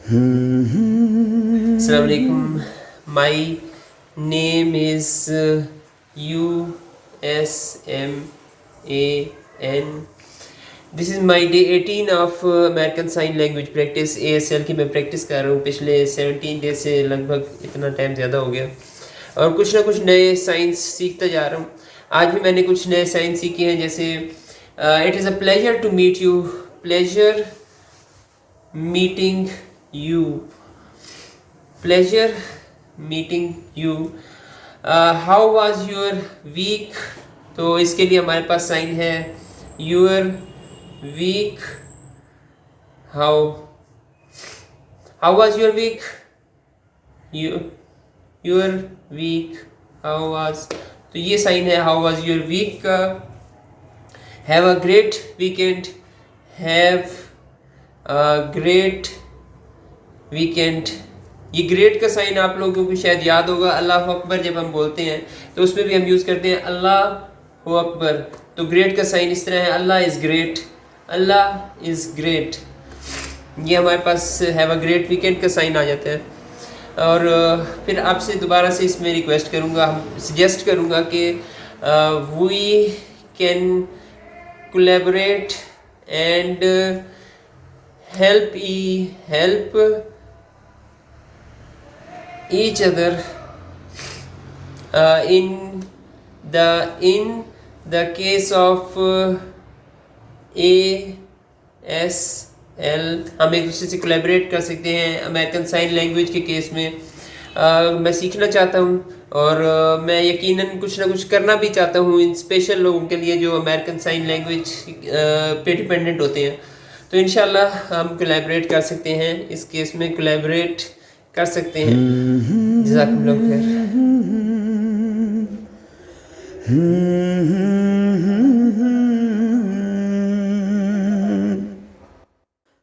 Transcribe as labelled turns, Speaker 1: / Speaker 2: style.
Speaker 1: Assalamu alaikum. My name is USMAN. This is my day 18 of American Sign Language Practice ASL की मैं practice कर रहा हूँ पिछले 17 डेज से, लगभग इतना टाइम ज़्यादा हो गया और कुछ ना कुछ नए साइंस सीखता जा रहा हूँ। आज भी मैंने कुछ नए साइंस सीखे हैं, जैसे it is a pleasure to meet you, pleasure meeting you, pleasure meeting you. How was your week, तो इसके लिए हमारे पास साइन है your week. How was your week, your week, how was, तो ये साइन है हाउ वाज योर वीक का। Have a great weekend, have a great weekend. ये ग्रेट का साइन आप लोगों को शायद याद होगा, अल्लाह अकबर जब हम बोलते हैं तो उसमें भी हम यूज़ करते हैं अल्लाह अकबर, तो ग्रेट का साइन इस तरह है Allah is great, Allah is great. ये हमारे पास हैव अ ग्रेट वीकेंड का साइन आ जाता है। और फिर आपसे दोबारा से इसमें रिक्वेस्ट करूँगा, हम सजेस्ट करूँगा कि we can collaborate and help each other in the case of ASL। हम एक दूसरे से कोलैबोरेट कर सकते हैं अमेरिकन साइन लैंग्वेज के केस में। मैं सीखना चाहता हूँ और मैं यकीनन कुछ ना कुछ करना भी चाहता हूँ इन स्पेशल लोगों के लिए जो अमेरिकन साइन लैंग्वेज पे डिपेंडेंट होते हैं। तो इंशाल्लाह हम कोलैबोरेट कर सकते हैं, इस केस में कोलैबोरेट कर सकते हैं। जज़ाकल्लाह खैर।